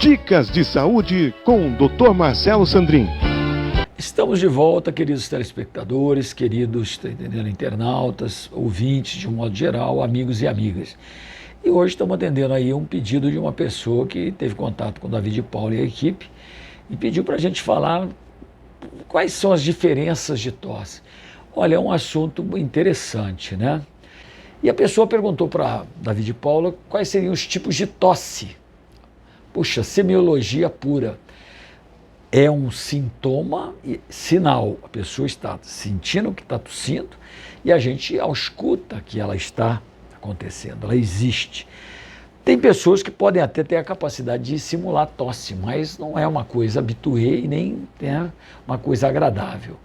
Dicas de saúde com o Dr. Marcelo Sandrin. Estamos de volta, queridos telespectadores, queridos internautas, ouvintes de um modo geral, amigos e amigas. E hoje estamos atendendo aí um pedido de uma pessoa que teve contato com o David Paulo e a equipe e pediu para a gente falar quais são as diferenças de tosse. Olha, é um assunto interessante, né? E a pessoa perguntou para David Paulo quais seriam os tipos de tosse. Puxa, semiologia pura. É um sintoma e sinal. A pessoa está sentindo que está tossindo e a gente ausculta que ela está acontecendo, ela existe. Tem pessoas que podem até ter a capacidade de simular tosse, mas não é uma coisa habituê e nem é uma coisa agradável.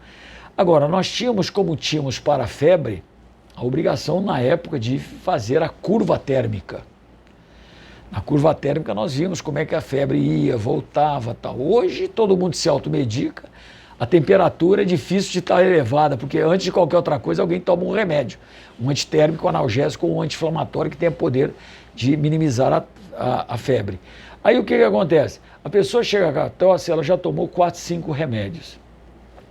Agora, nós tínhamos, como tínhamos para a febre, a obrigação na época de fazer a curva térmica. Na curva térmica nós vimos como é que a febre ia, voltava, tal. Hoje todo mundo se automedica, a temperatura é difícil de estar elevada, porque antes de qualquer outra coisa alguém toma um remédio, um antitérmico, um analgésico ou um anti-inflamatório que tenha poder de minimizar a febre. Aí o que acontece? A pessoa chega com a tosse, ela já tomou 4, 5 remédios.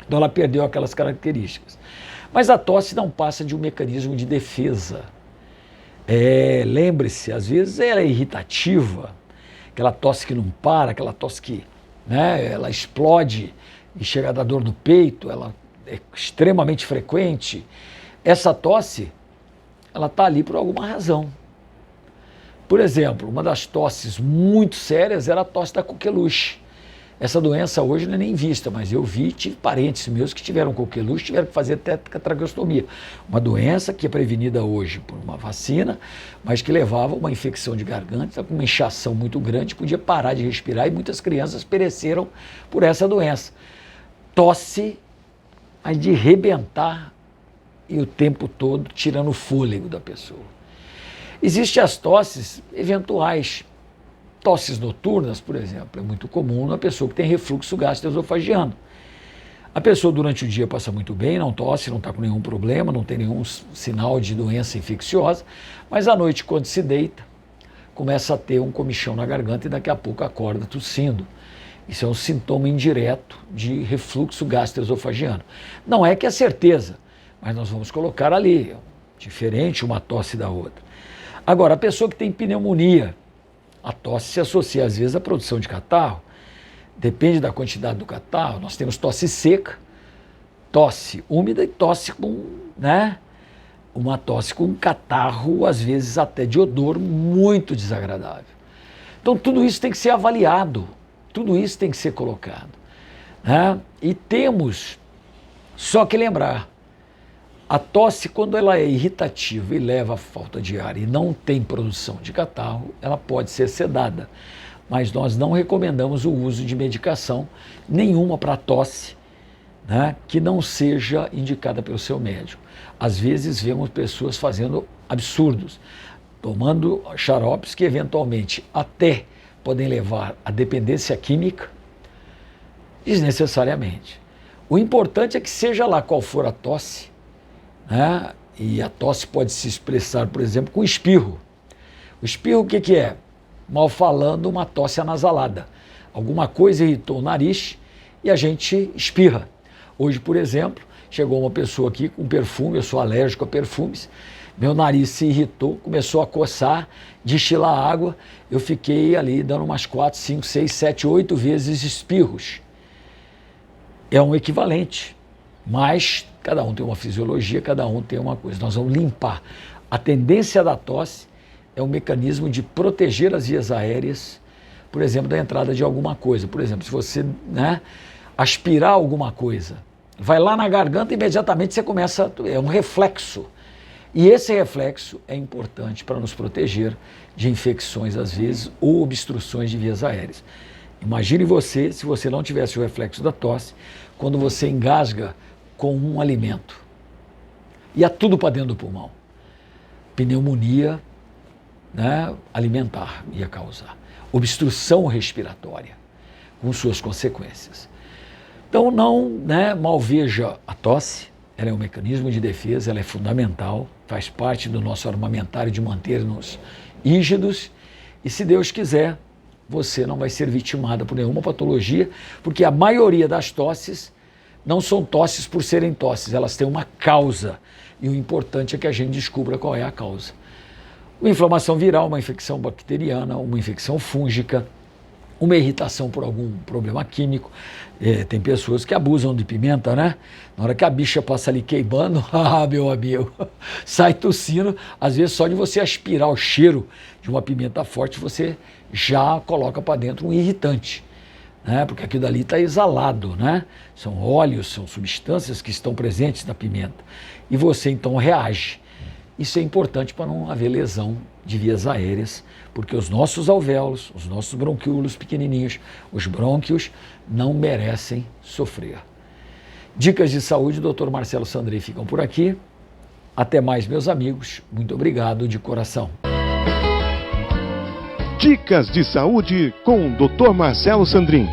Então ela perdeu aquelas características. Mas a tosse não passa de um mecanismo de defesa. Lembre-se, às vezes ela é irritativa, aquela tosse que não para, aquela tosse que, né, ela explode e chega a dar dor no peito, ela é extremamente frequente. Essa tosse, ela está ali por alguma razão. Por exemplo, uma das tosses muito sérias era a tosse da coqueluche. Essa doença hoje não é nem vista, mas eu tive parentes meus que tiveram coqueluche, tiveram que fazer traqueostomia. Uma doença que é prevenida hoje por uma vacina, mas que levava a uma infecção de garganta, com uma inchação muito grande, podia parar de respirar e muitas crianças pereceram por essa doença. Tosse, mas de rebentar e o tempo todo tirando o fôlego da pessoa. Existem as tosses eventuais. Tosses noturnas, por exemplo, é muito comum na pessoa que tem refluxo gastroesofágico. A pessoa durante o dia passa muito bem, não tosse, não está com nenhum problema, não tem nenhum sinal de doença infecciosa, mas à noite, quando se deita, começa a ter um comichão na garganta e daqui a pouco acorda tossindo. Isso é um sintoma indireto de refluxo gastroesofágico. Não é que é certeza, mas nós vamos colocar ali, diferente uma tosse da outra. Agora, a pessoa que tem pneumonia, a tosse se associa às vezes à produção de catarro, depende da quantidade do catarro. Nós temos tosse seca, tosse úmida e tosse com, uma tosse com catarro, às vezes até de odor muito desagradável. Então tudo isso tem que ser avaliado, tudo isso tem que ser colocado. E temos só que lembrar, a tosse, quando ela é irritativa e leva à falta de ar e não tem produção de catarro, ela pode ser sedada. Mas nós não recomendamos o uso de medicação nenhuma para tosse, que não seja indicada pelo seu médico. Às vezes vemos pessoas fazendo absurdos, tomando xaropes que eventualmente até podem levar à dependência química, desnecessariamente. O importante é que seja lá qual for a tosse, e a tosse pode se expressar, por exemplo, com espirro. O espirro o que é? Mal falando, uma tosse anasalada. Alguma coisa irritou o nariz e a gente espirra. Hoje, por exemplo, chegou uma pessoa aqui com perfume, eu sou alérgico a perfumes, meu nariz se irritou, começou a coçar, destilar água, eu fiquei ali dando umas 4, 5, 6, 7, 8 vezes espirros. É um equivalente, mas cada um tem uma fisiologia, cada um tem uma coisa. Nós vamos limpar. A tendência da tosse é um mecanismo de proteger as vias aéreas, por exemplo, da entrada de alguma coisa. Por exemplo, se você aspirar alguma coisa, vai lá na garganta e imediatamente você começa, é um reflexo. E esse reflexo é importante para nos proteger de infecções, às vezes, ou obstruções de vias aéreas. Imagine você, se você não tivesse o reflexo da tosse, quando você engasga com um alimento. Ia tudo para dentro do pulmão. Pneumonia alimentar ia causar. Obstrução respiratória, com suas consequências. Então não malveja a tosse, ela é um mecanismo de defesa, ela é fundamental, faz parte do nosso armamentário de manter-nos rígidos e, se Deus quiser, você não vai ser vitimada por nenhuma patologia, porque a maioria das tosses não são tosses por serem tosses, elas têm uma causa. E o importante é que a gente descubra qual é a causa. Uma inflamação viral, uma infecção bacteriana, uma infecção fúngica, uma irritação por algum problema químico. Tem pessoas que abusam de pimenta, né? Na hora que a bicha passa ali queimando, meu amigo, sai tossindo. Às vezes só de você aspirar o cheiro de uma pimenta forte, você já coloca para dentro um irritante, né? Porque aquilo dali está exalado, né? São óleos, são substâncias que estão presentes na pimenta. E você então reage. Isso é importante para não haver lesão de vias aéreas, porque os nossos alvéolos, os nossos bronquíolos pequenininhos, os brônquios, não merecem sofrer. Dicas de saúde, Dr. Marcelo Sandrin ficam por aqui. Até mais, meus amigos. Muito obrigado de coração. Dicas de saúde com o Dr. Marcelo Sandrin.